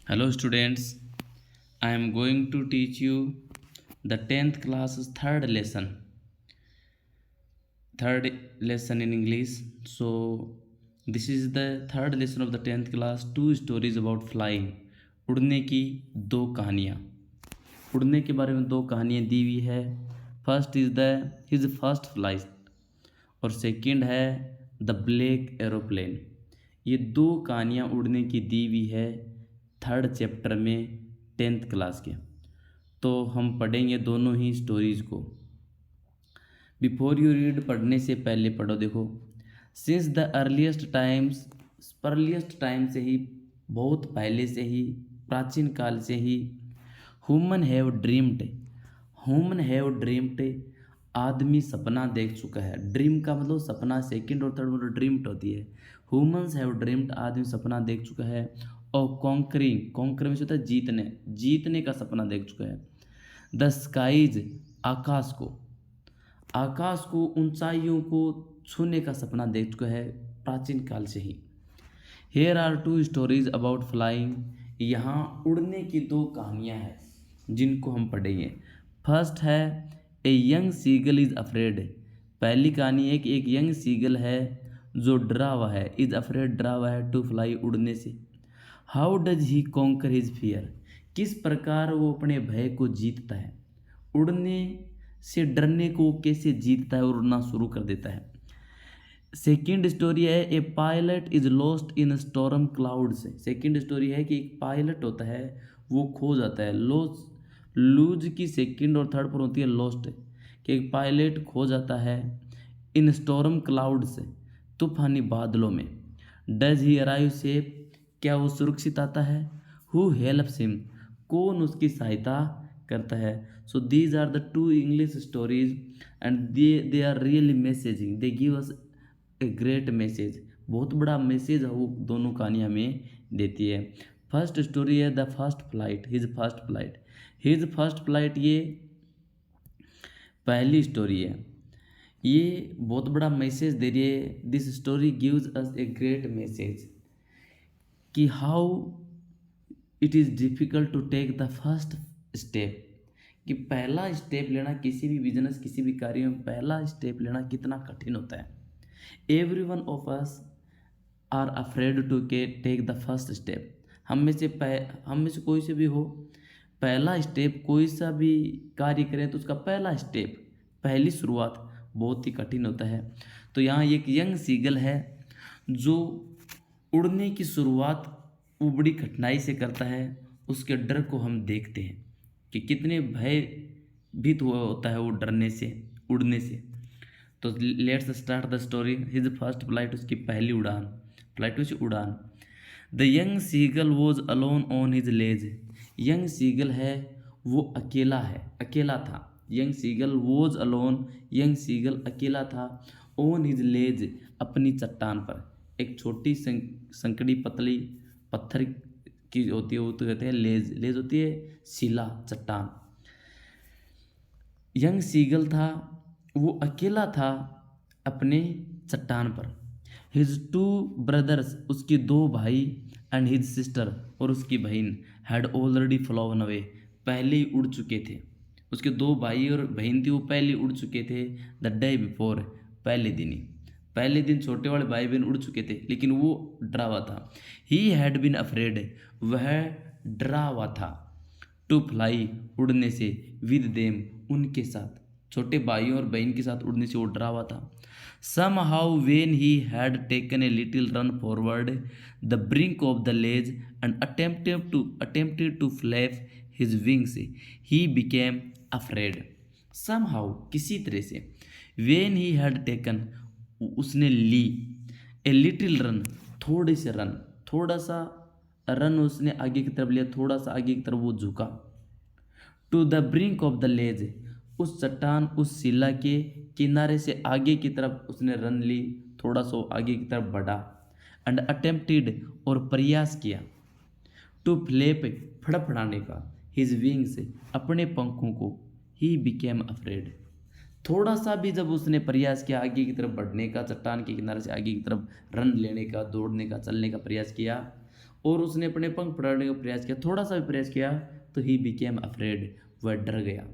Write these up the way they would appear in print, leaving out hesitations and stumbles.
Hello students, I am going to teach you the 10th class's third lesson in English. So this is the third lesson of the 10th class, two stories about flying. उड़ने की दो कहानियाँ। उड़ने के बारे में दो कहानियाँ दी हुई है। First is the his first flight और सेकंड है द ब्लैक एरोप्लेन। ये दो कहानियाँ उड़ने की दी हुई है थर्ड चैप्टर में 10th क्लास के। तो हम पढ़ेंगे दोनों ही स्टोरीज़ को। बिफोर यू रीड, पढ़ने से पहले पढ़ो। देखो, सिंस द अर्लीस्ट टाइम से ही, बहुत पहले से ही, प्राचीन काल से ही, ह्यूमन हैव ड्रीम्ड, आदमी सपना देख चुका है। ड्रीम का मतलब सपना, सेकंड और थर्ड मतलब ड्रीम्ड होती है। ह्यूमन्स हैव ड्रीम्ड, आदमी सपना देख चुका है। और कॉन्कर में होता है जीतने का सपना देख चुका है। द स्काईज, आकाश को ऊंचाइयों को छूने का सपना देख चुका है प्राचीन काल से ही। Here are two stories about flying, यहाँ उड़ने की दो कहानियाँ हैं जिनको हम पढ़ेंगे। फर्स्ट है a young seagull is afraid. पहली कहानी है कि एक यंग सीगल है जो डरा हुआ है, इज अफ्रेड डरा हुआ है, टू फ्लाई उड़ने से। How does he conquer his fear, किस प्रकार वो अपने भय को जीतता है। उड़ने से डरने को कैसे जीतता है और उड़ना शुरू कर देता है। सेकेंड स्टोरी है a pilot is lost in storm clouds. Second story है कि एक पायलट होता है वो खो जाता है। लूज की सेकेंड और थर्ड पर होती है लॉस्ट, कि एक पायलट खो जाता है इन स्टॉर्म क्लाउड्स, तूफानी बादलों में। डज ही अराइव सेफ, क्या वो सुरक्षित आता है। हु हेल्प्स हिम, कौन उसकी सहायता करता है। So these are the two English stories and they are really messaging, they give us a great message. बहुत बड़ा मैसेज वो दोनों कहानियाँ हमें देती है। फर्स्ट स्टोरी है the first flight, his first flight, ये पहली स्टोरी है। ये बहुत बड़ा मैसेज दे रही है। This story gives us a great message कि how it is difficult to take the first step, कि पहला स्टेप लेना किसी भी बिजनेस, किसी भी कार्य में पहला स्टेप लेना कितना कठिन होता है। Every one of us are afraid to take the first step. हम में से कोई से भी हो, पहला स्टेप, कोई सा भी कार्य करें तो उसका पहला स्टेप, पहली शुरुआत बहुत ही कठिन होता है। तो यहाँ एक यंग सीगल है जो उड़ने की शुरुआत वो बड़ी कठिनाई से करता है। उसके डर को हम देखते हैं कि कितने भयभीत हुआ होता है वो डरने से, उड़ने से। तो let's start the story. His first flight, उसकी पहली उड़ान, फ्लाइट उसी उड़ान। The young seagull was alone on his ledge. Young seagull है वो अकेला था। Young seagull was alone, young seagull अकेला था। ऑन हिज लेज, अपनी चट्टान पर। एक छोटी संकड़ी पतली पत्थर की होती है, वो तो कहते हैं लेज होती है शिला, चट्टान। यंग सीगल था, वो अकेला था अपने चट्टान पर। हिज टू ब्रदर्स, उसके दो भाई, एंड हिज सिस्टर, और उसकी बहन, हैड ऑलरेडी फ्लोन अवे, पहले ही उड़ चुके थे। उसके दो भाई और बहन थी, वो पहले उड़ चुके थे। द डे बिफोर, पहले दिन छोटे वाले भाई बहन उड़ चुके थे, लेकिन वो डरा हुआ था। ही हैड बिन अफ्रेड, वह डरा हुआ था। टू फ्लाई, उड़ने से। विद देम, उनके साथ, छोटे भाइयों और बहन के साथ उड़ने से वो डरा हुआ था। Somehow when he had taken a little run forward the brink of the ledge and attempted to flap his wings, he became afraid. Somehow, किसी तरह से। वेन ही हैड टेकन, उसने ली, ए लिटिल रन, थोड़ा सा run उसने आगे की तरफ लिया, थोड़ा सा आगे की तरफ वो झुका। To the brink of the ledge, उस चट्टान, उस शिला के किनारे से आगे की तरफ उसने रन ली, थोड़ा सा आगे की तरफ बढ़ा। एंड अटेम्प्टेड, और प्रयास किया। टू फ्लैप, फड़फड़ाने का। हिज विंग्स, अपने पंखों को। ही बिकेम अफ्रेड, थोड़ा सा भी जब उसने प्रयास किया आगे की तरफ बढ़ने का, चट्टान के किनारे से आगे की तरफ रन लेने का, दौड़ने का, चलने का प्रयास किया, और उसने अपने पंख फड़ाने का प्रयास किया, थोड़ा सा भी प्रयास किया तो ही बिकेम अफ्रेड, वह डर गया।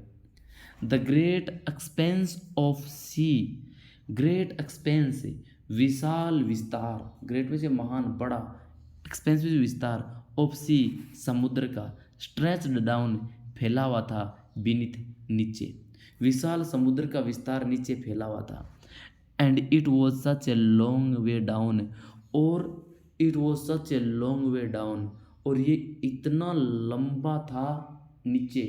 The great expanse of sea, great expanse विशाल विस्तार, ग्रेट में से महान बड़ा, एक्सपेंस में से विस्तार, ऑफ सी समुद्र का, स्ट्रेच्ड डाउन फैला हुआ था, बीनीथ नीचे, विशाल समुद्र का विस्तार नीचे फैला हुआ था। And it was such a long way down, और it was such a long way down, और ये इतना लंबा था नीचे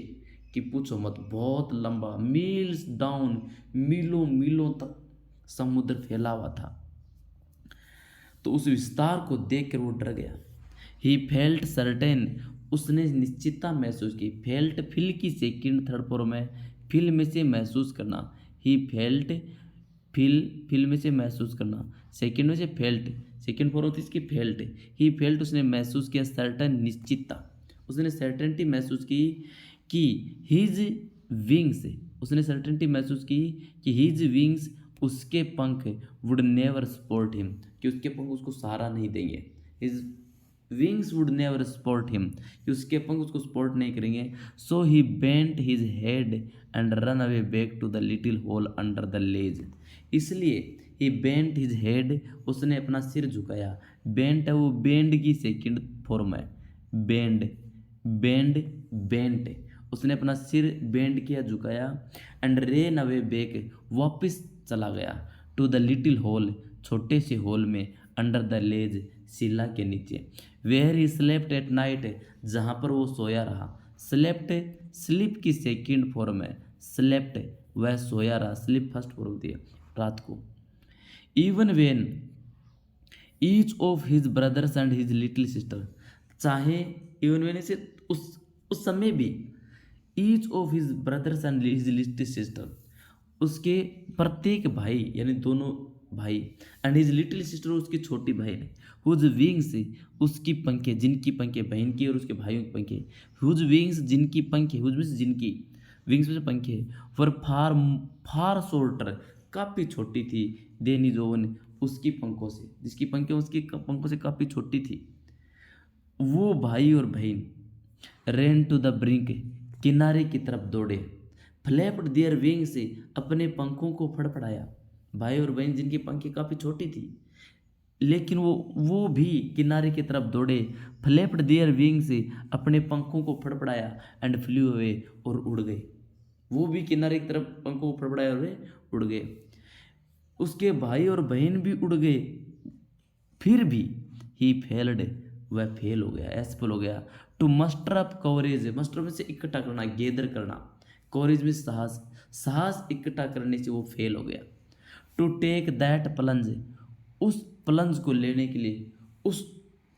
कि पूछो मत, बहुत लंबा, मील्स डाउन, मीलों मीलों तक समुद्र फैला हुआ था। तो उस विस्तार को देखकर वो डर गया। ही फेल्ट सर्टेन, उसने निश्चितता महसूस की, फेल्ट फिल की सेकंड थर्ड फॉर्म में, फिल में से महसूस करना, ही फेल्ट फिल में से महसूस करना, सेकंड में से फेल्ट, सेकंड फॉर्म होती इसकी फेल्ट, ही फेल्ट उसने महसूस किया, सर्टन निश्चितता, उसने सर्टेनिटी महसूस की कि हिज विंग्स, उसने सर्टेनिटी महसूस की कि हिज विंग्स, उसके पंख, वुड नेवर सपोर्ट हिम, कि उसके पंख उसको सहारा नहीं देंगे, his wings would never support him, कि उसके पंख उसको सपोर्ट नहीं करेंगे। So he bent his head and run away back to the little hole under the ledge, इसलिए ही बेंट हिज हेड, उसने अपना सिर झुकाया, बेंट है वो बेंड की सेकंड फॉर्म है, बेंड, बेंड, बेंट, उसने अपना सिर बेंड किया, झुकाया, एंड रेन अवे बैक, वापस चला गया, टू द लिटिल होल, छोटे से होल में, अंडर द लेज, शिला के नीचे, where he slept at night, जहाँ पर वो सोया रहा, स्लेप्ट स्लीप की सेकंड फॉर्म है, स्लेप्ट वह सोया रहा, स्लीप फर्स्ट फॉर्म होती है रात को। Even when each of his brothers and his little sister, चाहे इवन वेन से उस समय भी, each of his brothers and his little sister, उसके प्रत्येक भाई यानी दोनों भाई, एंड हिज लिटिल सिस्टर उसकी छोटी बहन, हुज विंग्स उसकी पंखे, जिनकी पंखे, बहन की और उसके भाइयों की पंखे, हुज विंग्स जिनकी पंखे, हुज मीन्स जिनकी, विंग्स में से पंखे, फॉर फार फार शॉर्टर काफ़ी छोटी थी, देन हिज ओन उसकी पंखों से, जिसकी पंखें उसकी पंखों से काफ़ी छोटी थी। वो भाई और बहन रेन टू द ब्रिंक, किनारे की तरफ दौड़े, फ्लैप्ड देयर विंग से, अपने पंखों को फड़फड़ाया, भाई और बहन जिनकी पंखें काफ़ी छोटी थी लेकिन वो भी किनारे की तरफ दौड़े, फ्लैप्ड देयर विंग से, अपने पंखों को फड़फड़ाया, एंड फ्लू अवे और उड़ गए, वो भी किनारे की तरफ पंखों को फड़फड़ाया और उड़ गए, उसके भाई और बहन भी उड़ गए, फिर भी ही फेल्ड, वह फेल हो गया, एसफल हो गया, to muster up courage, muster में से इकट्ठा करना, गेदर करना, कवरेज में साहस, साहस इकट्ठा करने से वो फेल हो गया, टू टेक दैट प्लंज, उस प्लंज को लेने के लिए, उस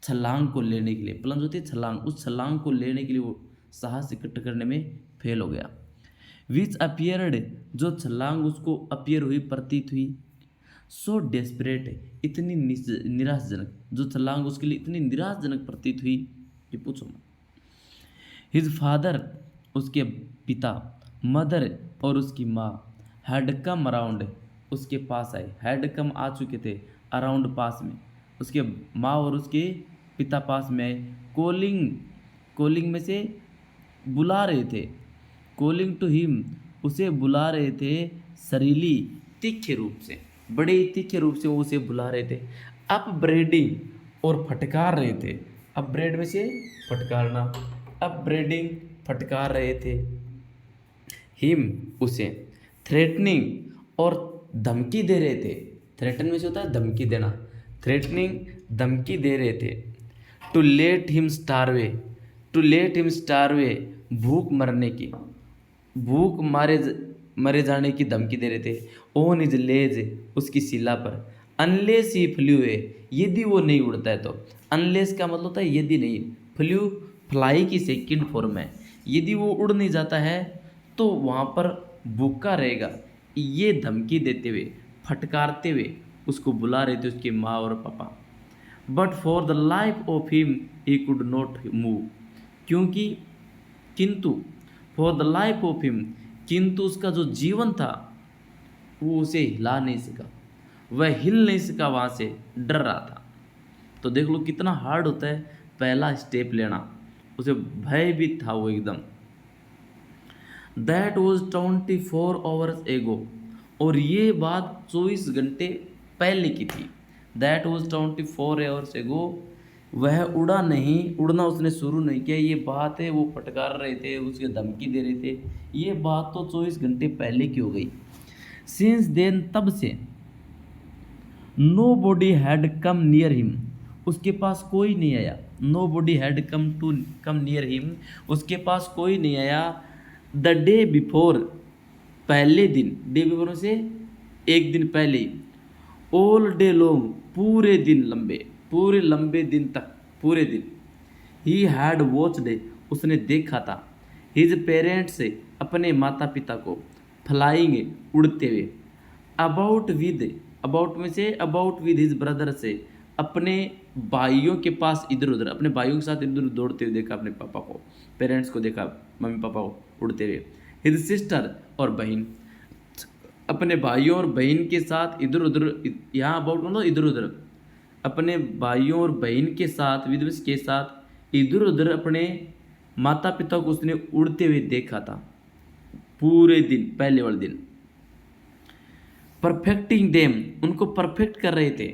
छलांग को लेने के लिए, प्लंज होती है छलांग, उस छलांग को लेने के लिए वो साहस इकट्ठा करने में फेल हो गया। विच अपियर्ड, जो छलांग उसको अपियर हुई, प्रतीत हुई, सो डेस्परेट, इतनी निराशजनक, जो छलांग उसके लिए इतनी निराशजनक प्रतीत हुई कि पूछो मत। हिज फादर, उसके पिता, मदर और उसकी माँ, हैड कम अराउंड, उसके पास आए, हैड कम आ चुके थे, अराउंड पास में, उसके माँ और उसके पिता पास में आए, कॉलिंग, कॉलिंग में से बुला रहे थे, कॉलिंग टू हिम, उसे बुला रहे थे, सरीली तीखे रूप से, बड़े तीखे रूप से वो उसे बुला रहे थे, अप ब्रेडिंग और फटकार रहे थे, अप ब्रेड में से फटकारना, अप ब्रेडिंग फटकार रहे थे, हिम उसे, थ्रेटनिंग और धमकी दे रहे थे, थ्रेटन में से होता है धमकी देना, थ्रेटनिंग धमकी दे रहे थे, to let him starve, to let him starve, भूख मरने की, भूख मरे जाने की धमकी दे रहे थे, ऑन इज लेज, उसकी शिला पर, अनलेस ही फ्लू है, यदि वो नहीं उड़ता है तो, अनलेस का मतलब होता है यदि नहीं, फ्लू फ्लाई की सेकंड फॉर्म है, यदि वो उड़ नहीं जाता है तो वहाँ पर भूखा रहेगा, ये धमकी देते हुए, फटकारते हुए उसको बुला रहे थे उसकी माँ और पापा। But for the life of him he could not move, क्योंकि किंतु for the life of him, किंतु उसका जो जीवन था वो उसे हिला नहीं सका, वह हिल नहीं सका, वहाँ से डर रहा था। तो देख लो कितना हार्ड होता है पहला स्टेप लेना, उसे भयभीत था वो एकदम। दैट वॉज 24 hours एगो, और ये बात 24 घंटे पहले की थी। दैट वॉज 24 hours एगो, वह उड़ा नहीं, उड़ना उसने शुरू नहीं किया, ये बात है वो फटकार रहे थे, उसके धमकी दे रहे थे, ये बात तो 24 घंटे पहले की हो गई। सिंस देन, तब से, nobody had come near him, उसके पास कोई नहीं आया। Nobody had come near him, उसके पास कोई नहीं आया। द डे बिफोर, पहले दिन, डे बिफोर में से एक दिन पहले। ऑल डे लॉन्ग, पूरे दिन लंबे, पूरे लंबे दिन तक, पूरे दिन। ही हैड वॉच्ड, उसने देखा था। हिज पेरेंट्स, अपने माता पिता को, फ्लाइंग, उड़ते हुए। अबाउट विद, अबाउट में say about with his brother से, अपने भाइयों के पास इधर उधर, अपने भाइयों के साथ इधर उधर दौड़ते हुए देखा अपने पापा को, पेरेंट्स को देखा, मम्मी पापा को उड़ते हुए। हिज सिस्टर, और बहन, अपने भाइयों और बहन के साथ इधर उधर, यहाँ अबाउट मतलब इधर उधर, अपने भाइयों और बहन के साथ, विधवा के साथ इधर उधर अपने माता पिता को उसने उड़ते हुए देखा था पूरे दिन, पहले वाले दिन। परफेक्टिंग देम, उनको परफेक्ट कर रहे थे।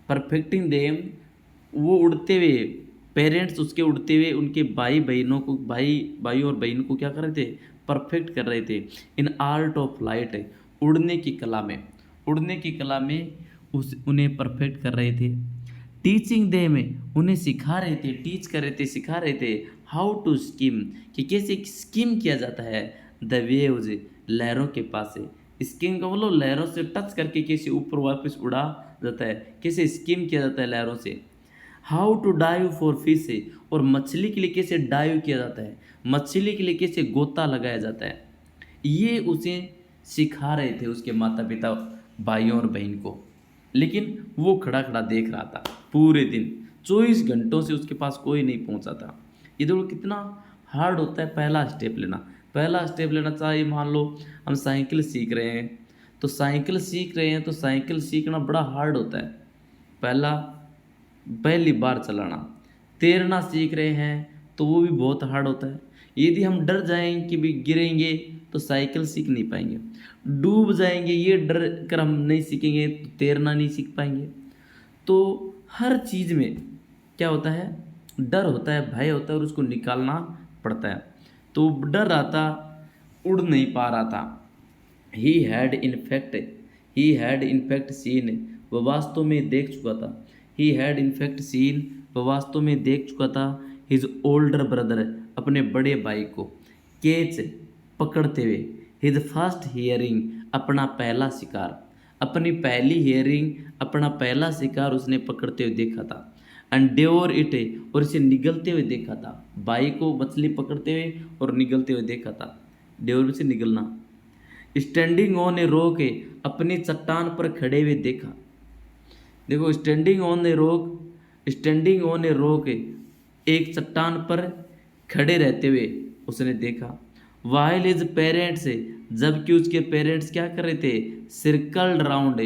परफेक्टिंग देम, वो उड़ते हुए, पेरेंट्स उसके उड़ते हुए उनके भाई बहनों को, भाई और बहन को क्या कर रहे थे, परफेक्ट कर रहे थे। इन आर्ट ऑफ फ्लाइट, उड़ने की कला में, उड़ने की कला में उन्हें परफेक्ट कर रहे थे। टीचिंग देम, उन्हें सिखा रहे थे, टीच कर रहे थे, सिखा रहे थे। हाउ टू स्किम, कि कैसे स्किम किया जाता है। द वेव्स, लहरों के पास से, स्किम का मतलब लहरों से टच करके कैसे ऊपर वापस उड़ा जाता है, कैसे स्किम किया जाता है लहरों से। How to dive for fish, और मछली के लिए कैसे डाइव किया जाता है, मछली के लिए कैसे गोता लगाया जाता है, ये उसे सिखा रहे थे उसके माता पिता, भाइयों और बहन को। लेकिन वो खड़ा खड़ा देख रहा था पूरे दिन, 24 घंटों से उसके पास कोई नहीं पहुंचा था। ये देखो कितना हार्ड होता है पहला स्टेप लेना। पहला स्टेप लेना चाहिए, मान लो हम साइकिल सीख रहे हैं, तो साइकिल सीख रहे हैं तो साइकिल सीखना बड़ा हार्ड होता है, पहली बार चलाना। तैरना सीख रहे हैं तो वो भी बहुत हार्ड होता है। यदि हम डर जाएंगे कि भी गिरेंगे तो साइकिल सीख नहीं पाएंगे। डूब जाएंगे, ये डर कर हम नहीं सीखेंगे तो तैरना नहीं सीख पाएंगे। तो हर चीज़ में क्या होता है, डर होता है, भय होता है, और उसको निकालना पड़ता है। तो डर रहा था, उड़ नहीं पा रहा था। ही हैड इनफैक्ट सीन, वह वास्तव में देख चुका था। ही हैड इनफैक्ट सीन, वह वास्तव में देख चुका था। हिज ओल्डर ब्रदर, अपने बड़े भाई को, कैच, पकड़ते हुए। हिज फर्स्ट हियरिंग, अपना पहला शिकार, अपनी पहली हियरिंग, अपना पहला शिकार उसने पकड़ते हुए देखा था। एंड डेवर इट, और इसे निगलते हुए देखा था। भाई को मछली पकड़ते हुए और निगलते हुए देखा था। डेवर में से निगलना। स्टैंडिंग ऑन ए रॉक, अपनी चट्टान पर खड़े हुए देखा। देखो, स्टैंडिंग ऑन ए रॉक, एक चट्टान पर खड़े रहते हुए उसने देखा। वाइल हिज पेरेंट्स, जबकि उसके पेरेंट्स क्या कर रहे थे, सर्कल्ड राउंड,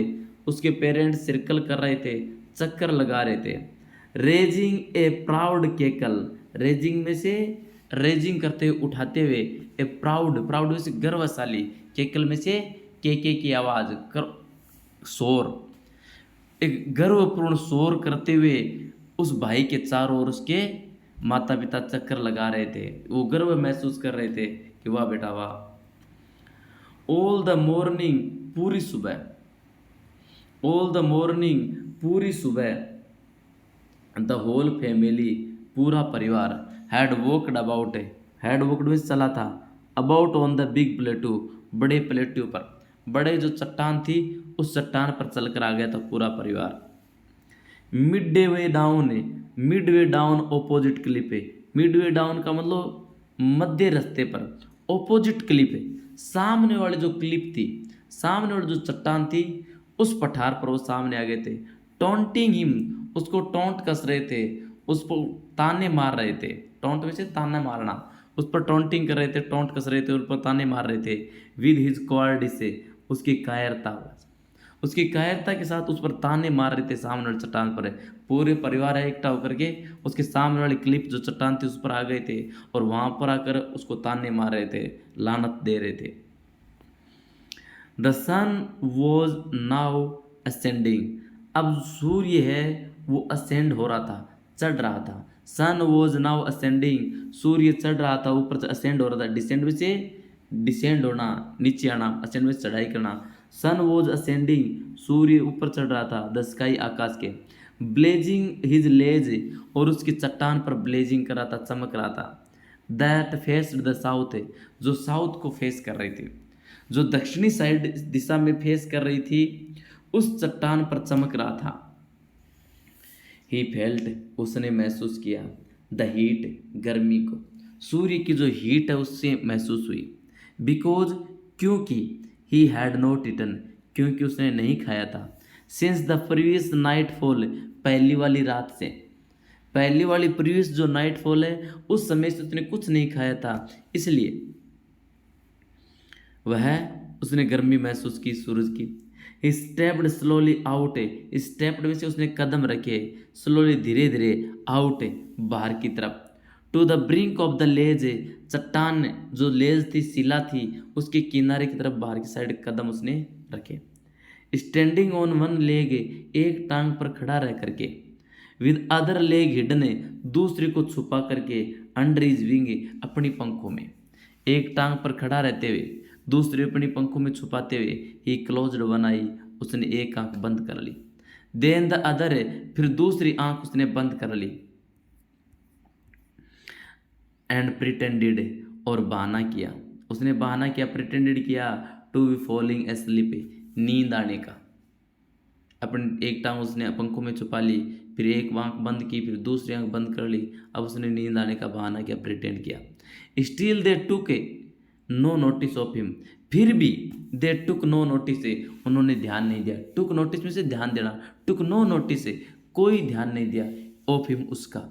उसके पेरेंट्स सर्कल कर रहे थे, चक्कर लगा रहे थे। रेजिंग ए प्राउड केकल, रेजिंग में से रेजिंग करते हुए, उठाते हुए। ए प्राउड में से गर्वशाली, केकल में से के की आवाज़, शोर, एक गर्वपूर्ण शोर करते हुए उस भाई के चारों ओर उसके माता पिता चक्कर लगा रहे थे। वो गर्व महसूस कर रहे थे कि वाह बेटा वाह। ऑल द मॉर्निंग, पूरी सुबह, ऑल द मॉर्निंग, पूरी सुबह। द होल फैमिली, पूरा परिवार। Had walked about, had walked में चला था, अबाउट ऑन द बिग प्लेटू, बड़े प्लेटू पर, बड़े जो चट्टान थी उस चट्टान पर चलकर आ गया था पूरा परिवार। Mid way down opposite Cliff है। मिड वे डाउन का मतलब मध्य रास्ते पर, ऑपोजिट क्लिफ है, सामने वाले जो क्लिफ थी, सामने वाली जो चट्टान थी उस पठार पर वो सामने आ गए थे। टॉन्टिंग हिम, उसको टॉन्ट कस रहे थे, उस पर ताने मार रहे थे। टॉन्ट में से ताना मारना, उस पर टॉन्टिंग कर रहे थे, टॉन्ट कस रहे थे, उस पर ताने मार रहे थे। विद हिज क्वार्डी से, उसकी कायरता, उसकी कायरता के साथ उस पर ताने मार रहे थे सामने वाली चट्टान पर। पूरे परिवार है इकट्ठा होकर के उसके सामने वाली क्लिप जो चट्टान थी उस पर आ गए थे और वहां पर आकर उसको ताने मार रहे थे, लानत दे रहे थे। The sun was now ascending. अब सूर्य है वो असेंड हो रहा था, चढ़ रहा था। सन वॉज नाउ असेंडिंग, सूर्य चढ़ रहा था, ऊपर से असेंड हो रहा था। डिसेंड में से डिसेंड होना, नीचे आना, असेंड में चढ़ाई करना। सन वॉज असेंडिंग, सूर्य ऊपर चढ़ रहा था, द स्काई आकाश के। ब्लेजिंग हिज लेज, और उसकी चट्टान पर ब्लेजिंग कर रहा था, चमक रहा था। दैट फेस्ड द साउथ, जो साउथ को फेस कर रही थी, जो दक्षिणी साइड दिशा में फेस कर रही थी, उस चट्टान पर चमक रहा था। ही फेल्ट, उसने महसूस किया, द हीट, गर्मी को, सूर्य की जो हीट है उससे महसूस हुई। बिकॉज, क्योंकि, ही हैड नॉट ईटन, क्योंकि उसने नहीं खाया था। Since the previous night fall, पहली वाली रात से, पहली वाली प्रीवियस जो नाइट फॉल है उस समय से उसने कुछ नहीं खाया था, इसलिए वह उसने गर्मी महसूस की सूरज की। ही स्टेप्ड स्लोली आउट, स्टेप्ड में से उसने कदम रखे, स्लोली धीरे धीरे, आउट बाहर की तरफ। To the brink of the ledge, चट्टान जो लेज थी, शिला थी, उसके किनारे की तरफ बाहर की साइड कदम उसने रखे। स्टैंडिंग ऑन वन लेग, एक टांग पर खड़ा रह करके। विद अदर लेग हिडन, दूसरे को छुपा करके। अंडर इज विंग, अपनी पंखों में। एक टांग पर खड़ा रहते हुए, दूसरे अपनी पंखों में छुपाते हुए। ही क्लोज्ड वन आई, उसने एक आंख बंद कर ली। देन द अदर, फिर दूसरी आंख उसने बंद कर ली। एंड प्रिटेंडेड, और बहाना किया, उसने बहाना किया, प्रिटेंडेड किया, टू बी फॉलिंग एस्लीप, नींद आने का। अपनी एक टांग उसने पंखों में छुपा ली, फिर एक आंख बंद की, फिर दूसरी आंख बंद कर ली। अब उसने नींद आने का बहाना किया, प्रिटेंड किया। Still they took no notice of him, फिर भी दे टुक नो नोटिस, उन्होंने ध्यान नहीं दिया। टुक नोटिस में से ध्यान देना, टुक नो नोटिस, कोई ध्यान नहीं दिया, ऑफ हिम, उसका।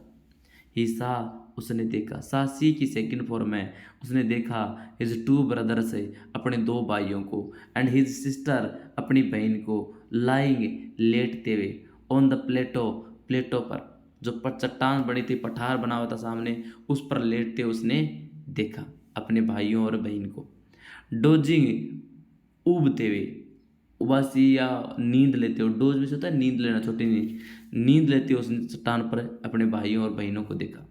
ही सा, उसने देखा, सा सी की सेकंड फॉर्म है, उसने देखा। हिज टू ब्रदर्स, अपने दो भाइयों को। एंड हिज सिस्टर, अपनी बहन को। लाइंग, लेटते हुए। ऑन द प्लेटो, प्लेटो पर, जो पर चट्टान बनी थी, पठार बना हुआ था सामने, उस पर लेटते उसने देखा अपने भाइयों और बहन को। डोजिंग, उबते हुए, उबासी या नींद लेते हो, डोज में से होता है नींद लेना, छोटी नींद, नींद लेते हो उसने चट्टान पर अपने भाइयों और बहनों को देखा,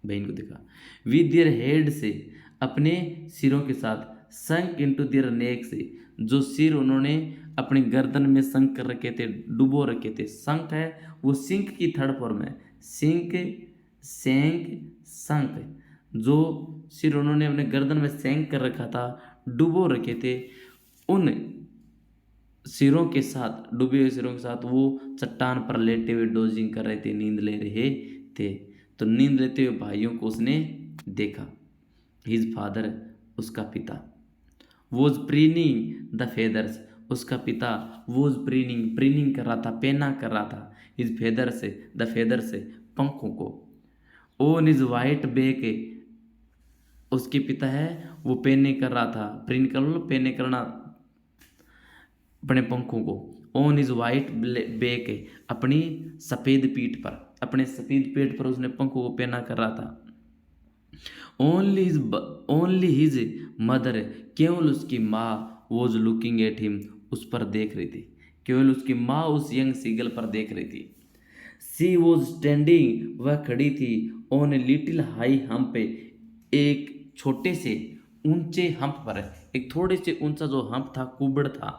बहन को देखा। विद देयर हेड से, अपने सिरों के साथ। संक इनटू देयर नेक से, जो सिर उन्होंने अपनी गर्दन में संक कर रखे थे, डुबो रखे थे। संक है वो सिंक की थर्ड फॉर्म है, सिंक, सेंक, संक। जो सिर उन्होंने अपने गर्दन में सेंक कर रखा था, डुबो रखे थे, उन सिरों के साथ, डूबे हुए सिरों के साथ वो चट्टान पर लेटे हुए डोजिंग कर रहे थे, नींद ले रहे थे। तो नींद लेते हुए भाइयों को उसने देखा। हिज फादर, उसका पिता। वॉज प्रीनिंग द फेदर्स, उसका पिता वॉज प्रीनिंग, प्रीनिंग कर रहा था, पेना कर रहा था। हिज फेदर से, द फेदर से, पंखों को। ओन इज वाइट बेक, उसके पिता है वो पेने कर रहा था, प्रीन कर लो, पेने करना, अपने पंखों को। ऑन इज वाइट बेक, अपनी सफ़ेद पीठ पर, अपने सफ़ेद पेट पर उसने पंखों को पहना कर रहा था। ओनली हिज मदर, केवल उसकी माँ, वॉज लुकिंग एट हिम, उस पर देख रही थी। केवल उसकी माँ उस यंग सीगल पर देख रही थी। सी वॉज स्टैंडिंग, वह खड़ी थी। On a little high hump, एक छोटे से ऊंचे हम्प पर, एक थोड़े से ऊंचा जो हम्प था, कुबड़ था,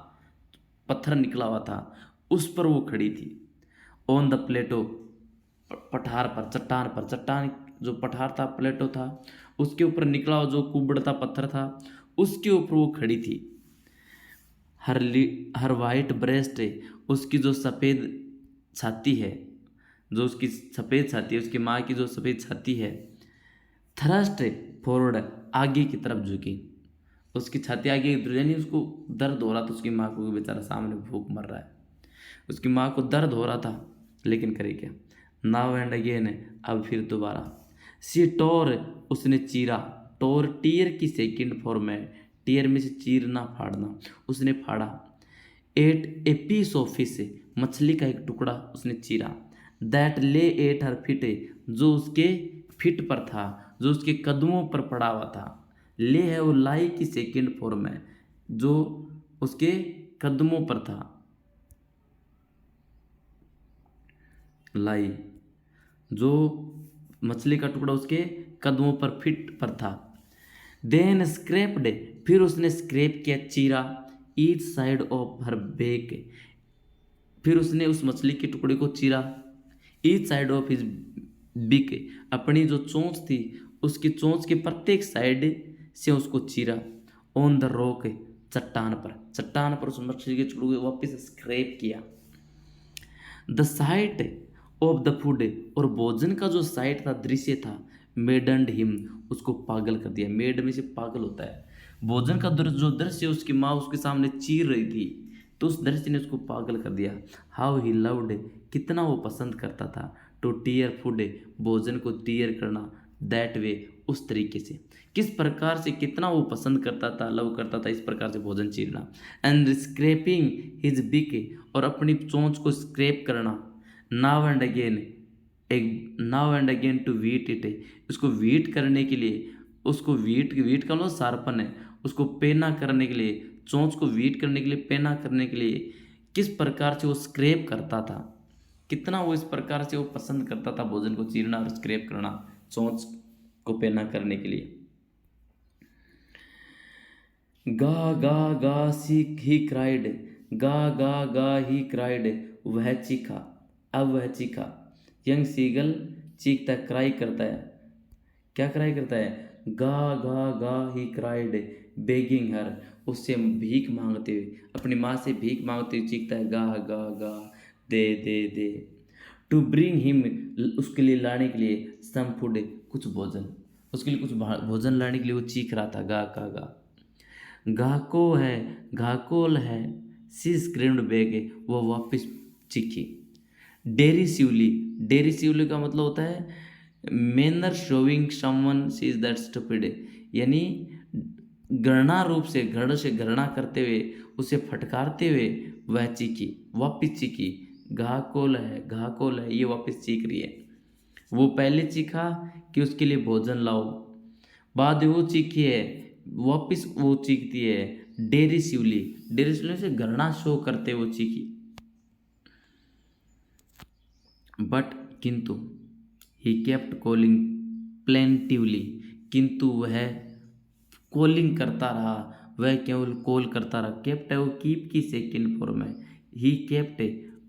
पत्थर निकला हुआ था, उस पर वो खड़ी थी। ऑन द प्लेटो, पठार पर, चट्टान पर, चट्टान जो पठार था, प्लेटो था, उसके ऊपर निकला हुआ जो कुबड़ था, पत्थर था, उसके ऊपर वो खड़ी थी। हर वाइट ब्रेस्ट, उसकी जो सफ़ेद छाती है, जो उसकी सफ़ेद छाती है, उसकी माँ की जो सफ़ेद छाती है। थ्रस्ट फॉरवर्ड, आगे की तरफ झुकी, उसकी छाती आगे, यानी उसको दर्द हो रहा था उसकी माँ को, बेचारा सामने भूख मर रहा है, उसकी माँ को दर्द हो रहा था, लेकिन करे क्या। नाउ एंड अगेन, अब फिर दोबारा। सी टोर, उसने चीरा, टोर टीयर की सेकंड फॉर्म है, टीयर में से चीरना, फाड़ना, उसने फाड़ा। Ate a piece of fish, मछली का एक टुकड़ा उसने चीरा। दैट ले एट हर फिट, जो उसके फिट पर था, जो उसके कदमों पर पड़ा हुआ था। ले है वो लाई की सेकेंड फॉर्म है, जो उसके कदमों पर था। लाई, जो मछली का टुकड़ा उसके कदमों पर फिट पर था। देन स्क्रैप्ड, फिर उसने स्क्रैप किया, चीरा। Each side of her beak, फिर उसने उस मछली के टुकड़े को चीरा। ईच साइड ऑफ हिज बिक, अपनी जो चोंच थी उसकी चोंच के प्रत्येक साइड से उसको चीरा। ऑन द रॉक, चट्टान पर उस मछली के टुकड़े को वापस स्क्रैप किया। The site of the food, और भोजन का जो साइट था, दृश्य था, मेडन्ड हिम, उसको पागल कर दिया। मेड में से पागल होता है। भोजन का जो दृश्य उसकी माँ उसके सामने चीर रही थी, तो उस दृश्य ने उसको पागल कर दिया। हाउ ही लव्ड, कितना वो पसंद करता था। टू टीयर फूड, भोजन को टीयर करना। दैट वे, उस तरीके से, किस प्रकार से, कितना वो पसंद करता था, लव करता था, इस प्रकार से भोजन चीरना। एंड स्क्रैपिंग हिज बिक, और अपनी चोंच को स्क्रैप करना। नाव एंड अगेन, एक now and again to whet it, उसको वीट करने के लिए, उसको वीट का मतलब शार्पन है, उसको पेना करने के लिए, चोंच को वीट करने के लिए, पेना करने के लिए किस प्रकार से वो स्क्रैप करता था, कितना वो इस प्रकार से वो पसंद करता था भोजन को चीरना और स्क्रैप करना, चोंच को पेना करने के लिए। गा गा गा सी ही क्राइड, गा गा गा ही क्राइड, वह चीखा, अब वह चीखा। यंग सीगल चीखता है, क्राई करता है। क्या क्राई करता है? गा गा गा ही क्राइड, बेगिंग हर, उससे भीख मांगते हुए, अपनी माँ से भीख मांगते हुए चीखता है, गा गा गा, दे दे दे। टू ब्रिंग हिम, उसके लिए लाने के लिए, सम फूड, कुछ भोजन, उसके लिए कुछ भोजन लाने के लिए वो चीख रहा था, गा गा गा। घाको है, घाकोल है, सी स्क्रीम्ड बैग, वो वापस चीखी। डेरिसिवली, डेरिसिवली का मतलब होता है manner showing someone she is that stupid, यानी घृणा रूप से, घृण से घृणा करते हुए, उसे फटकारते हुए वह चीखी, वापिस चीखी। घाकोल है, ये वापस चीख रही है। वो पहले चीखा कि उसके लिए भोजन लाओ, बाद वो चीखी है, वापिस वो चीखती है डेरिसिवली, डेरिसिवली से घृणा शो करते वो चीखी। बट, किंतु, ही केप्ट कॉलिंग प्लेंटिवली, किंतु वह कॉलिंग करता रहा, वह केवल कॉल करता रहा। केप्ट है वो कीप की सेकेंड फॉर्म है। ही केप्ट,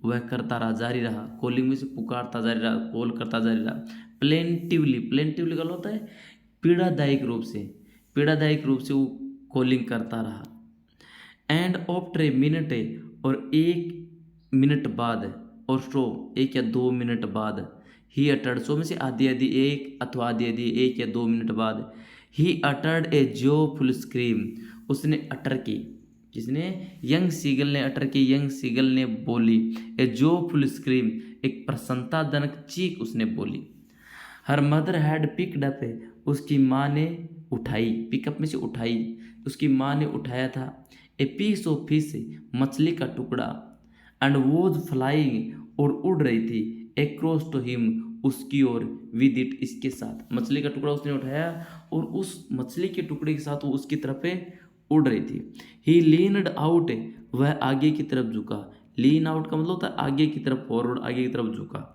वह करता रहा, जारी रहा, कॉलिंग में से पुकारता जारी रहा, कॉल करता जारी रहा। प्लेंटिवली, प्लेंटिवली का होता है पीड़ादायक रूप से, पीड़ादायक रूप से वो कॉलिंग करता रहा। एंड आफ्टर ए मिनट, और एक मिनट बाद, और सो, एक या 2 मिनट बाद, ही अटर्ड, सो में से आधी आधी एक अथवा आधी आधी एक या 2 मिनट बाद, ही अटर्ड ए जोफुल स्क्रीम, उसने अटर की, किसने? यंग सीगल ने अटर की, यंग सीगल ने बोली। ए जोफुल स्क्रीम, एक प्रसन्नताजनक चीख उसने बोली। Her mother had picked up, उसकी माँ ने उठाई, पिकअप में से उठाई, उसकी माँ ने उठाया था। ए पीस ऑफ फिश, मछली का टुकड़ा। एंड वॉज फ्लाइंग, और उड़ रही थी। एक्रॉस टू हिम, उसकी ओर। विद इट, इसके साथ, मछली का टुकड़ा उसने उठाया और उस मछली के टुकड़े के साथ वो उसकी तरफ उड़ रही थी। ही लीनड आउट, वह आगे की तरफ झुका। लीन आउट का मतलब होता है आगे की तरफ, फॉरवर्ड, आगे की तरफ झुका।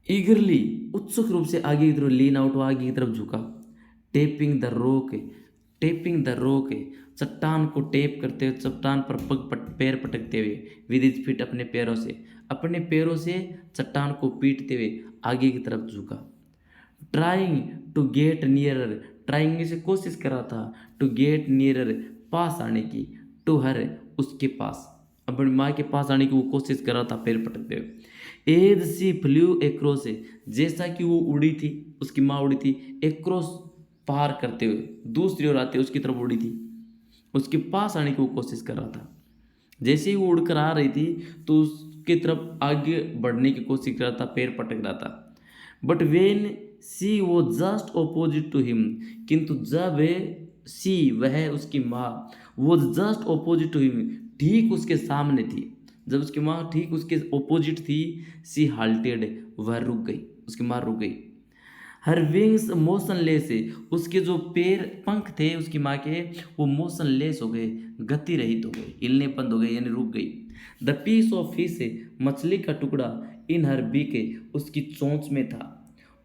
ईगरली, उत्सुक रूप से आगे की तरफ, लीन आउट, आगे की तरफ झुका। टेपिंग द रोक, टेपिंग द रोक, चट्टान को टेप करते हुए, चट्टान पर पैर पटकते हुए। विद हिज फीट, अपने पैरों से, अपने पैरों से चट्टान को पीटते हुए आगे की तरफ झुका। Trying to get nearer, trying से कोशिश कर रहा था, टू गेट नियरर, पास आने की, टू हर, उसके पास, अपनी माँ के पास आने की वो कोशिश कर रहा था पैर पटकते हुए। एज सी फ्लू एक्रॉस, जैसा कि वो उड़ी थी, उसकी माँ उड़ी थी, एक्रॉस, पार करते हुए, दूसरी ओर आते उसकी तरफ उड़ी थी, उसके पास आने की वो कोशिश कर रहा था। जैसे ही वो उड़कर आ रही थी तो उसकी तरफ आगे बढ़ने की कोशिश कर रहा था, पैर पटक रहा था। बट वेन सी वो जस्ट ऑपोजिट टू हिम, किंतु जब सी वह उसकी माँ वो जस्ट ऑपोजिट टू हिम ठीक उसके सामने थी। जब उसकी माँ ठीक उसके ऑपोजिट थी, सी हाल्टेड वह रुक गई, उसकी माँ रुक गई। हर विंग्स मोशनलेस है, उसके जो पैर पंख थे उसकी माँ के वो मोशनलेस हो गए, गति रहित हो गए, हिलने बंद हो गए यानी रुक गई। द पीस ऑफ फिश मछली का टुकड़ा इन हर बीक उसकी चोंच में था।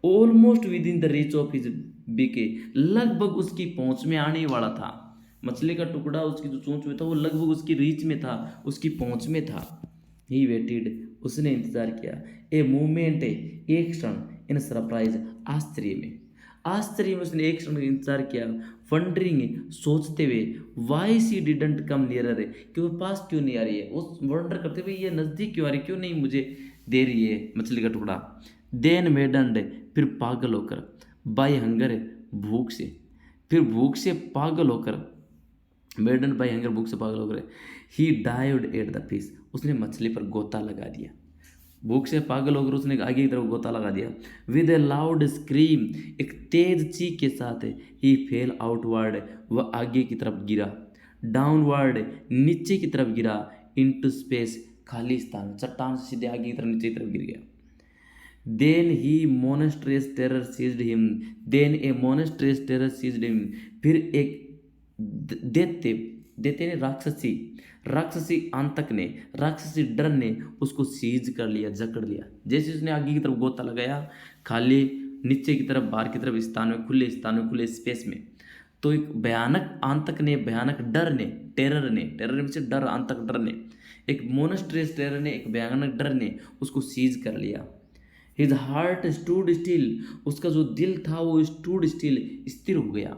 Almost within the reach of his beak लगभग उसकी पहुंच में आने वाला था। मछली का टुकड़ा उसकी जो चोंच में था वो लगभग उसकी रीच में था, उसकी पहुंच में था। ही वेटेड उसने इंतजार किया। ए मूवमेंट एक क्षण इन सरप्राइज आश्चर्य में उसने एक क्षण इंतजार किया। वंडरिंग सोचते हुए why she didn't come nearer कि वो पास क्यों नहीं आ रही है, वो वंडर करते हुए ये नज़दीक क्यों आ रही, क्यों नहीं मुझे दे रही है मछली का टुकड़ा। देन मेडंड फिर पागल होकर, बाय हंगर भूख से, फिर भूख से पागल होकर, मेडन बाय हंगर भूख से पागल होकर, ही डाइव्ड एट द फिश उसने मछली पर गोता लगा दिया। भूख से पागल होकर उसने आगे की तरफ गोता लगा दिया। विद ए लाउड स्क्रीम एक तेज चीख के साथ ही फेल आउटवर्ड वह आगे की तरफ गिरा, डाउनवर्ड नीचे की तरफ गिरा, इनटू स्पेस खाली स्थान, चट्टान से सीधे आगे की तरफ नीचे की तरफ गिर गया। Then he monstrous terror seized him, then a monstrous terror seized him फिर एक देते देते ने राक्षसी आंतक ने, राक्षसी डर ने उसको सीज कर लिया, जकड़ लिया। जैसे उसने आगे की तरफ गोता लगाया, खाली नीचे की तरफ बाहर की तरफ स्थान में, खुले स्पेस में, तो एक भयानक आंतक ने, भयानक डर ने, टेरर में से डर, आंतक डर ने, एक मोनेस्ट्रेस टेरर ने, एक भयानक डर ने उसको सीज कर लिया। हिज हार्ट स्टूड स्टिल उसका जो दिल था वो स्टूड स्टिल स्थिर हो गया।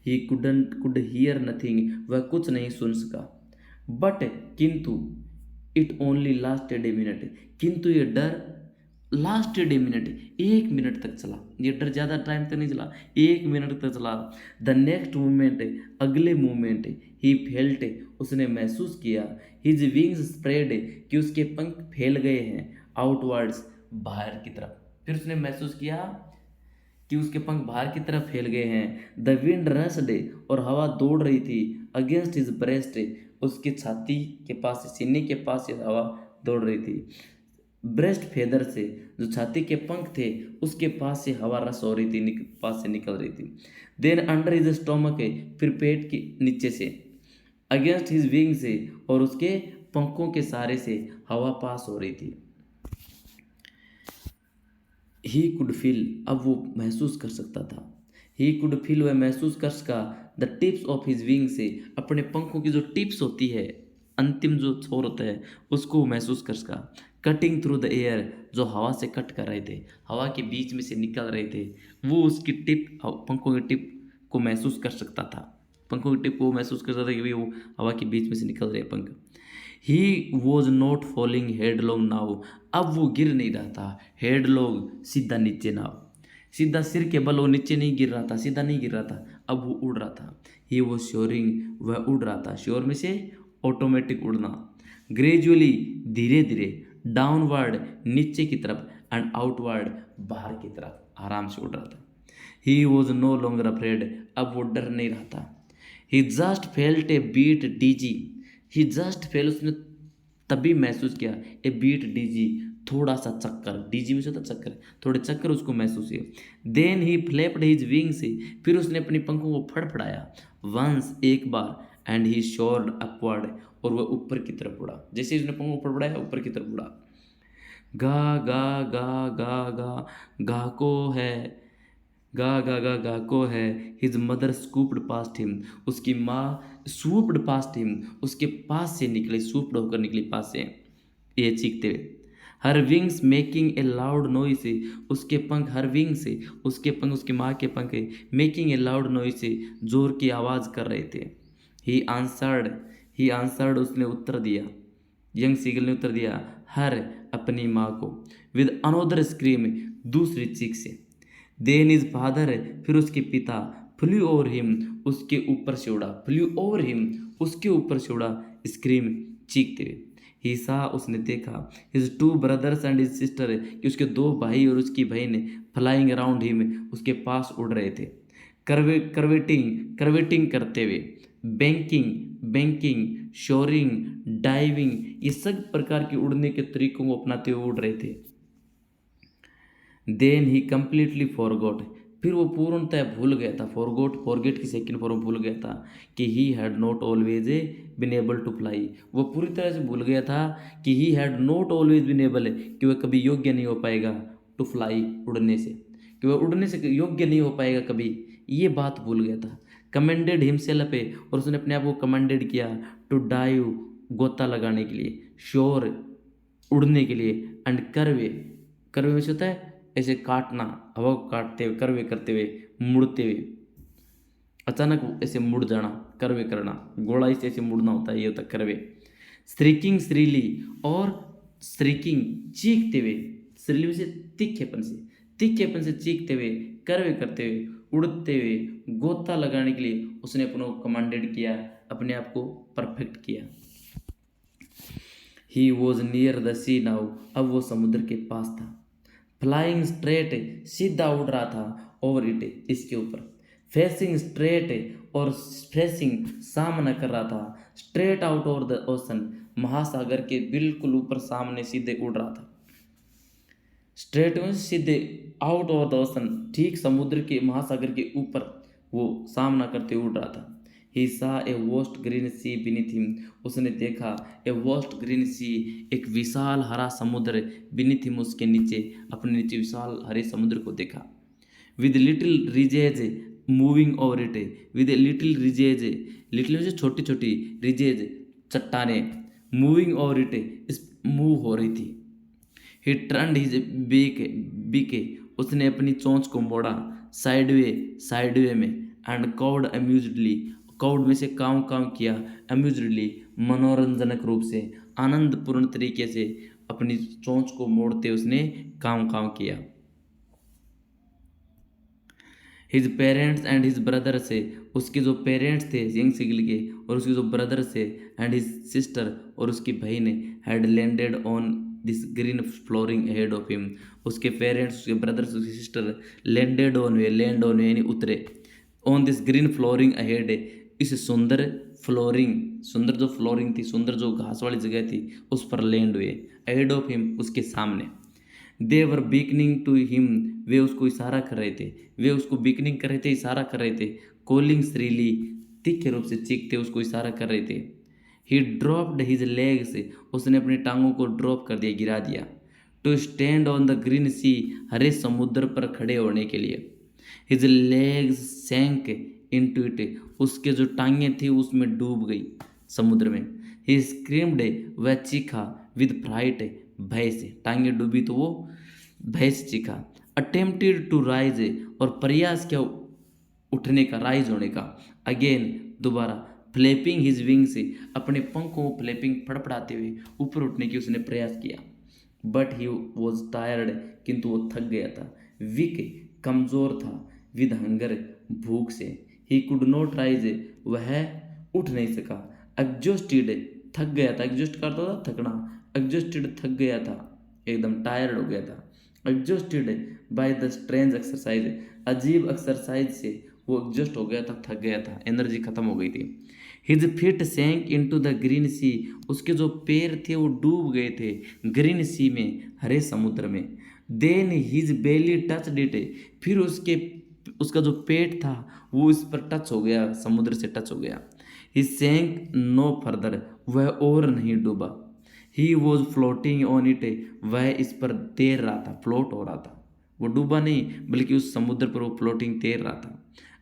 ही कुड हियर नथिंग वह कुछ नहीं सुन सका। बट किंतु it only lasted a minute किंतु ये डर लास्टेड ए मिनट 1 मिनट तक चला। ये डर ज़्यादा टाइम तक नहीं चला, 1 मिनट तक चला। द नेक्स्ट मूवमेंट अगले मूवमेंट ही फेल्ट उसने महसूस किया, हिज विंग्स स्प्रेड कि उसके पंख फैल गए हैं, आउटवर्ड्स बाहर की तरफ। फिर उसने महसूस किया कि उसके पंख बाहर की तरफ फैल गए हैं। द विंड रस्ड और हवा दौड़ रही थी, अगेंस्ट हिज ब्रेस्ट उसके छाती के पास से, सीने के पास से हवा दौड़ रही थी। ब्रेस्ट फेदर से जो छाती के पंख थे उसके पास से हवा रस हो रही थी, पास से निकल रही थी। देन अंडर हिज स्टोमक फिर पेट के नीचे से, अगेंस्ट हिज विंग से और उसके पंखों के सहारे से हवा पास हो रही थी। ही कुड फील अब वो महसूस कर सकता था। ही कुड फील वह महसूस कर सका the tips of his wing से अपने पंखों की जो टिप्स होती है, अंतिम जो छोर होता है उसको महसूस कर सका। कटिंग थ्रू द एयर जो हवा से कट कर रहे थे, हवा के बीच में से निकल रहे थे, वो उसकी टिप, पंखों की टिप को महसूस कर सकता था। पंखों की टिप को महसूस कर सकता था कि भाई वो हवा के बीच में से निकल रहे पंख। He was not falling headlong now अब वो गिर नहीं रहा था, हेडलॉन्ग सीधा नीचे नाव, सीधा सिर के बल वो नीचे नहीं गिर रहा था, सीधा नहीं गिर रहा था, अब वो उड़ रहा था। ही वॉज श्योरिंग वह उड़ रहा था, श्योर में से ऑटोमेटिक उड़ना। ग्रेजुअली धीरे धीरे, डाउनवर्ड नीचे की तरफ, एंड आउटवर्ड बाहर की तरफ आराम से उड़ रहा था। He was no longer afraid अब वो डर नहीं रहा था। He just felt a bit dizzy he just fell उसने तभी महसूस किया, ए बीट डीजी थोड़ा सा चक्कर, डीजी में से था चक्कर, थोड़े चक्कर उसको महसूस हुए। Then he flapped his wing से फिर उसने अपनी पंखों को फड़फड़ाया, वंस एक बार, एंड ही शोर्ड अपवर्ड और वह ऊपर की तरफ उड़ा। जैसे उसने पंखों को फड़फड़ाया ऊपर की तरफ उड़ा। गा गा गा गा गा गा को है, गा को है। His mother scooped past him उसकी माँ स्वूप्ड पास्ट हिम उसके पास से निकले, स्वूप्ड होकर निकली पास से, ये चीखते हुए। हर wings making a loud noise उसके पंख, हर विंग से उसके पंख, उसकी माँ के पंख मेकिंग ए लाउड नॉइस जोर की आवाज़ कर रहे थे। ही आंसर्ड उसने उत्तर दिया, यंग सीगल ने उत्तर दिया, हर अपनी माँ को, विद अनोदर स्क्रीम दूसरी चीख से। देन इज फादर फिर उसके पिता, फ्लू ओवर हिम उसके ऊपर से उड़ा, फ्लू ओवर हिम उसके ऊपर से उड़ा, स्क्रीम चीखते हुए। ही सा उसने देखा, his 2 brothers and his sister कि उसके 2 भाई और उसकी बहन फ्लाइंग अराउंड हिम उसके पास उड़ रहे थे। कर्वेटिंग करते हुए, बैंकिंग, शोरिंग, डाइविंग, ये सब प्रकार के उड़ने के तरीकों को अपनाते हुए उड़ रहे थे। देन ही कंप्लीटली फॉरगॉट, फिर वो पूर्णतः भूल गया था। फॉरगेट की सेकंड फॉर्म भूल गया था कि he had not always been able to fly. वो पूरी तरह से भूल गया था कि he had not always been able, कि वह कभी योग्य नहीं हो पाएगा टू फ्लाई, उड़ने से, कि वह उड़ने से योग्य नहीं हो पाएगा कभी, ये बात भूल गया था। कमेंडेड हिमसेल्फ है, और उसने अपने आप को कमेंडेड किया टू डाइव, गोता लगाने के लिए, श्योर, उड़ने के लिए, एंड कर्वे में से होता है ऐसे काटना, हवा को काटते हुए, कर्वे करते हुए, मुड़ते हुए, अचानक ऐसे मुड़ जाना, कर्वे करना, गोलाई से ऐसे मुड़ना होता है, ये होता है कर्वे। स्ट्रीकिंग श्रीली, और स्ट्रीकिंग चीखते हुए, श्रीली से तीखेपन से चीखते हुए, कर्वे करते हुए, उड़ते हुए, गोता लगाने के लिए उसने अपने को कमांडेड किया, अपने आप को परफेक्ट किया। He was near the sea now, अब वो समुद्र के पास था। फ्लाइंग स्ट्रेट, सीधा उड़ रहा था, ओवर इट, इसके ऊपर। फेसिंग स्ट्रेट, और फेसिंग, सामना कर रहा था, straight out over the ocean, महासागर के बिल्कुल ऊपर सामने सीधे उड़ रहा था। स्ट्रेट में सीधे, आउट ओवर द ओशन, ठीक समुद्र के, महासागर के ऊपर वो सामना करते उड़ रहा था। ही सा ए वॉस्ट ग्रीन सी बीनीथ हिम, उसने देखा ए वॉस्ट ग्रीन सी, एक विशाल हरा समुद्र, बीनीथ हिम, उसके नीचे, अपने नीचे विशाल हरे समुद्र को देखा। With little ridges moving over it, with little ridges, little से छोटी छोटी, रिजेज चट्टाने, मूविंग ओवर इट, इस मूव हो रही थी। ही टर्न्ड हिज बीके, उसने अपनी चोंच को मोड़ा, साइडवे में, एंड काउड अम्यूजडली, काउड में से काव किया, अम्यूजडली, मनोरंजनक रूप से, आनंदपूर्ण तरीके से अपनी चोंच को मोड़ते उसने काव किया। His parents and his brother से, उसके जो पेरेंट्स थे यंग सिगल के, और उसके जो ब्रदर से, एंड हिज सिस्टर, और उसकी बहन, had landed on this green flooring ahead of him, उसके पेरेंट्स, उसके ब्रदर्स, उसकी सिस्टर, लैंड ऑन यानी उतरे, on this green flooring ahead, इस सुंदर फ्लोरिंग, सुंदर जो फ्लोरिंग थी, सुंदर जो घास वाली जगह थी, उस पर लैंड हुए, अहेड ऑफ हिम, उसके सामने। दे वर बीकनिंग टू हिम, वे उसको इशारा कर रहे थे, वे उसको बीकनिंग कर रहे थे, इशारा कर रहे थे। कॉलिंग श्रीली, तीखे रूप से चीखते उसको इशारा कर रहे थे। ही ड्रॉप्ड हिज लेग्स, उसने अपनी टांगों को ड्रॉप कर दिया, गिरा दिया। To stand on the green sea, हरे समुद्र पर खड़े होने के लिए। His legs sank into it, उसके जो टांगें थी उसमें डूब गई समुद्र में। ही स्क्रीम्ड, वह चीखा, विद फ्राइट, भय से, टांगें डूबी तो वो भय से चीखा। अटेम्प्टेड टू राइज, और प्रयास किया उठने का, राइज होने का, अगेन, दोबारा। फ्लैपिंग हिज विंग्स, अपने पंखों को फ्लैपिंग, फड़फड़ाते हुए ऊपर उठने की उसने प्रयास किया। बट ही वॉज टायर्ड, किंतु वो थक गया था। वीक, कमज़ोर था। विद हंगर, भूख से। ही कुड नॉट राइज, वह उठ नहीं सका। एग्जॉस्टेड, थक गया था, एग्जॉस्ट करता था थकना, एग्जॉस्टेड, थक गया था, एकदम टायर्ड हो गया था। Exhausted by the strange exercise, अजीब एक्सरसाइज से वो एग्जॉस्ट हो गया था, थक गया था, एनर्जी खत्म हो गई थी। His feet sank into the green sea, उसके जो पैर थे वो डूब गए थे ग्रीन सी में, हरे समुद्र में। Then his belly touched it, फिर उसका जो पेट था वो इस पर टच हो गया, समुद्र से टच हो गया। ही सैंक नो फर्दर, वह और नहीं डूबा। He was floating on it, वह इस पर तैर रहा था, फ्लोट हो रहा था, वो डूबा नहीं बल्कि उस समुद्र पर वो फ्लोटिंग तैर रहा था।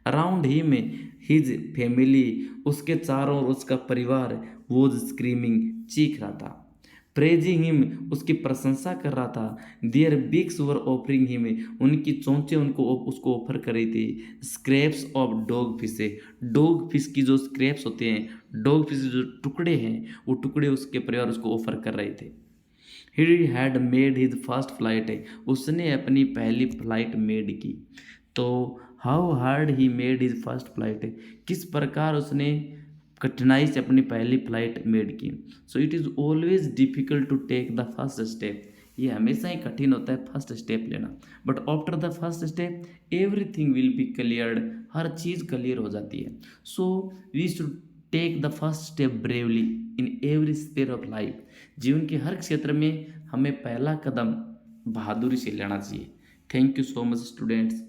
अराउंड ही में हिज फैमिली, उसके चारों ओर उसका परिवार, वॉज स्क्रीमिंग, चीख रहा था। प्रेजिंग हिम, उसकी प्रशंसा कर रहा था। देयर बिग्स वर ऑफरिंग हिम, उनकी चोंचें उसको ऑफर कर रही थी। Scraps of dog fish, dog fish की जो स्क्रैप्स होते हैं, डॉग फिश जो टुकड़े हैं, वो टुकड़े उसके परिवार उसको ऑफर कर रहे थे। He had made his first flight, उसने अपनी पहली फ्लाइट मेड की। तो how hard he made his first flight, किस प्रकार उसने कठिनाई से अपनी पहली फ्लाइट मेड की। So it is always difficult to take the first step, ये हमेशा ही कठिन होता है फर्स्ट स्टेप लेना, but after the first step everything will be cleared, हर चीज़ क्लियर हो जाती है। So we should take the first step bravely in every sphere of life, जीवन के हर क्षेत्र में हमें पहला कदम बहादुरी से लेना चाहिए। Thank you so much students.